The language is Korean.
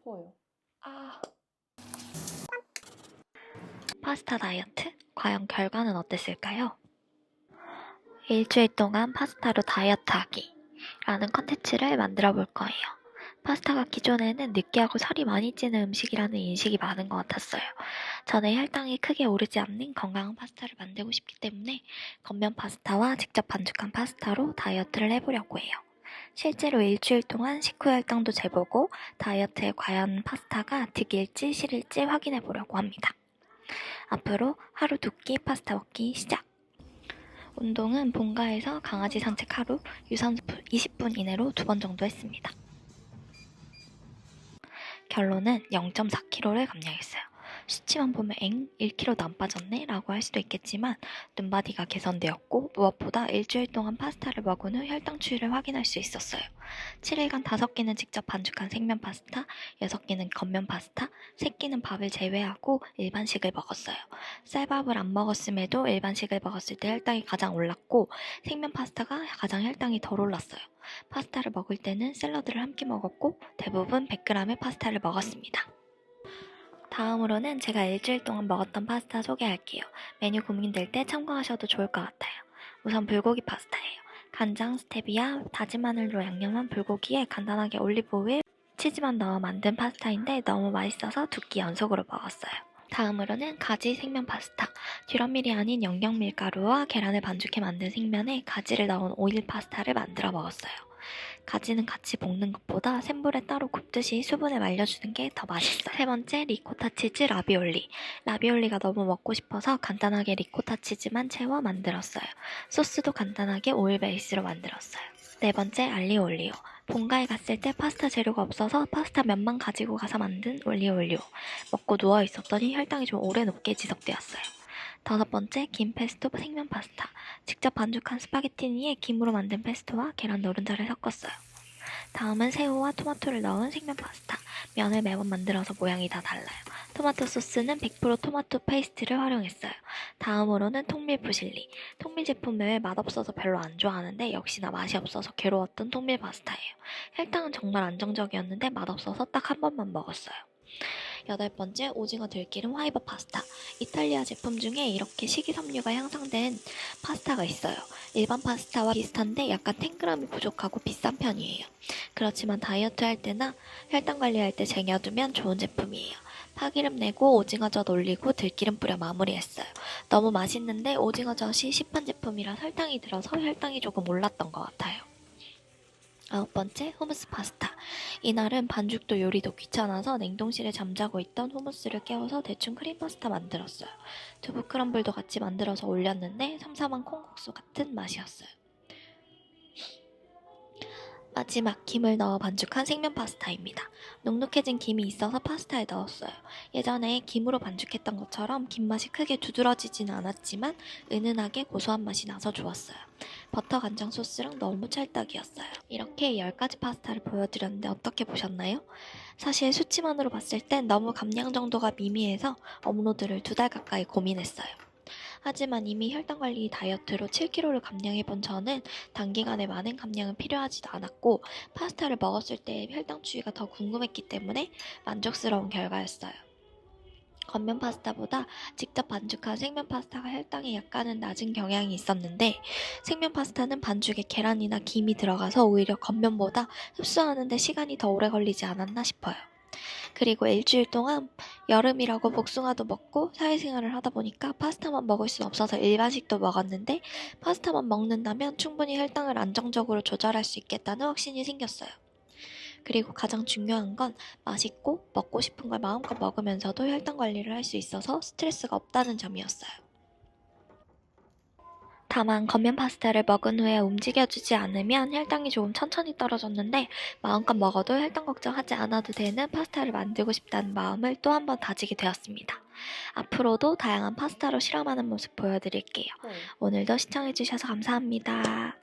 싶어요. 파스타 다이어트? 과연 결과는 어땠을까요? 일주일 동안 파스타로 다이어트하기 라는 컨텐츠를 만들어 볼 거예요. 파스타가 기존에는 느끼하고 살이 많이 찌는 음식이라는 인식이 많은 것 같았어요. 저는 혈당이 크게 오르지 않는 건강한 파스타를 만들고 싶기 때문에 겉면 파스타와 직접 반죽한 파스타로 다이어트를 해보려고 해요. 실제로 일주일 동안 식후 혈당도 재보고 다이어트에 과연 파스타가 득일지 실일지 확인해 보려고 합니다. 앞으로 하루 2끼 파스타 먹기 시작! 운동은 본가에서 강아지 산책 하루, 유산소 20분 이내로 2번 정도 했습니다. 결론은 0.4kg를 감량했어요. 수치만 보면 1kg도 안 빠졌네? 라고 할 수도 있겠지만 눈바디가 개선되었고 무엇보다 일주일 동안 파스타를 먹은 후 혈당 추이를 확인할 수 있었어요. 7일간 5끼는 직접 반죽한 생면 파스타, 6끼는 겉면 파스타, 3끼는 밥을 제외하고 일반식을 먹었어요. 쌀밥을 안 먹었음에도 일반식을 먹었을 때 혈당이 가장 올랐고 생면 파스타가 가장 혈당이 덜 올랐어요. 파스타를 먹을 때는 샐러드를 함께 먹었고 대부분 100g의 파스타를 먹었습니다. 다음으로는 제가 일주일 동안 먹었던 파스타 소개할게요. 메뉴 고민될 때 참고하셔도 좋을 것 같아요. 우선 불고기 파스타예요. 간장, 스테비아, 다진 마늘로 양념한 불고기에 간단하게 올리브 오일, 치즈만 넣어 만든 파스타인데 너무 맛있어서 2끼 연속으로 먹었어요. 다음으로는 가지 생면 파스타. 듀럼밀이 아닌 영양 밀가루와 계란을 반죽해 만든 생면에 가지를 넣은 오일 파스타를 만들어 먹었어요. 가지는 같이 볶는 것보다 센 불에 따로 굽듯이 수분을 말려주는 게 더 맛있어요. 세 번째, 리코타 치즈 라비올리. 라비올리가 너무 먹고 싶어서 간단하게 리코타 치즈만 채워 만들었어요. 소스도 간단하게 오일 베이스로 만들었어요. 네 번째, 알리오 올리오. 본가에 갔을 때 파스타 재료가 없어서 파스타 면만 가지고 가서 만든 올리오 올리오. 먹고 누워 있었더니 혈당이 좀 오래 높게 지속되었어요. 다섯 번째, 김 페스토 생면 파스타. 직접 반죽한 스파게티니에 김으로 만든 페스토와 계란 노른자를 섞었어요. 다음은 새우와 토마토를 넣은 생면 파스타. 면을 매번 만들어서 모양이 다 달라요. 토마토 소스는 100% 토마토 페이스트를 활용했어요. 다음으로는 통밀 푸실리. 통밀 제품을 맛없어서 별로 안 좋아하는데 역시나 맛이 없어서 괴로웠던 통밀 파스타예요. 혈당은 정말 안정적이었는데 맛없어서 딱 한 번만 먹었어요. 여덟 번째, 오징어 들기름 화이버 파스타. 이탈리아 제품 중에 이렇게 식이섬유가 향상된 파스타가 있어요. 일반 파스타와 비슷한데 약간 탱글함이 부족하고 비싼 편이에요. 그렇지만 다이어트 할 때나 혈당 관리할 때 쟁여두면 좋은 제품이에요. 파기름 내고 오징어젓 올리고 들기름 뿌려 마무리했어요. 너무 맛있는데 오징어젓이 시판 제품이라 설탕이 들어서 혈당이 조금 올랐던 것 같아요. 아홉 번째, 후무스 파스타. 이날은 반죽도 요리도 귀찮아서 냉동실에 잠자고 있던 후무스를 깨워서 대충 크림 파스타 만들었어요. 두부 크럼블도 같이 만들어서 올렸는데 삼삼한 콩국수 같은 맛이었어요. 마지막, 김을 넣어 반죽한 생면 파스타입니다. 눅눅해진 김이 있어서 파스타에 넣었어요. 예전에 김으로 반죽했던 것처럼 김맛이 크게 두드러지지는 않았지만 은은하게 고소한 맛이 나서 좋았어요. 버터 간장 소스랑 너무 찰떡이었어요. 이렇게 10가지 파스타를 보여드렸는데 어떻게 보셨나요? 사실 수치만으로 봤을 땐 너무 감량 정도가 미미해서 업로드를 2달 가까이 고민했어요. 하지만 이미 혈당관리 다이어트로 7kg를 감량해본 저는 단기간에 많은 감량은 필요하지도 않았고 파스타를 먹었을 때 혈당 추이가 더 궁금했기 때문에 만족스러운 결과였어요. 겉면 파스타보다 직접 반죽한 생면 파스타가 혈당에 약간은 낮은 경향이 있었는데 생면 파스타는 반죽에 계란이나 김이 들어가서 오히려 겉면보다 흡수하는데 시간이 더 오래 걸리지 않았나 싶어요. 그리고 일주일 동안 여름이라고 복숭아도 먹고 사회생활을 하다 보니까 파스타만 먹을 순 없어서 일반식도 먹었는데 파스타만 먹는다면 충분히 혈당을 안정적으로 조절할 수 있겠다는 확신이 생겼어요. 그리고 가장 중요한 건 맛있고 먹고 싶은 걸 마음껏 먹으면서도 혈당 관리를 할 수 있어서 스트레스가 없다는 점이었어요. 다만 겉면 파스타를 먹은 후에 움직여주지 않으면 혈당이 조금 천천히 떨어졌는데 마음껏 먹어도 혈당 걱정하지 않아도 되는 파스타를 만들고 싶다는 마음을 또 한 번 다지게 되었습니다. 앞으로도 다양한 파스타로 실험하는 모습 보여드릴게요. 오늘도 시청해주셔서 감사합니다.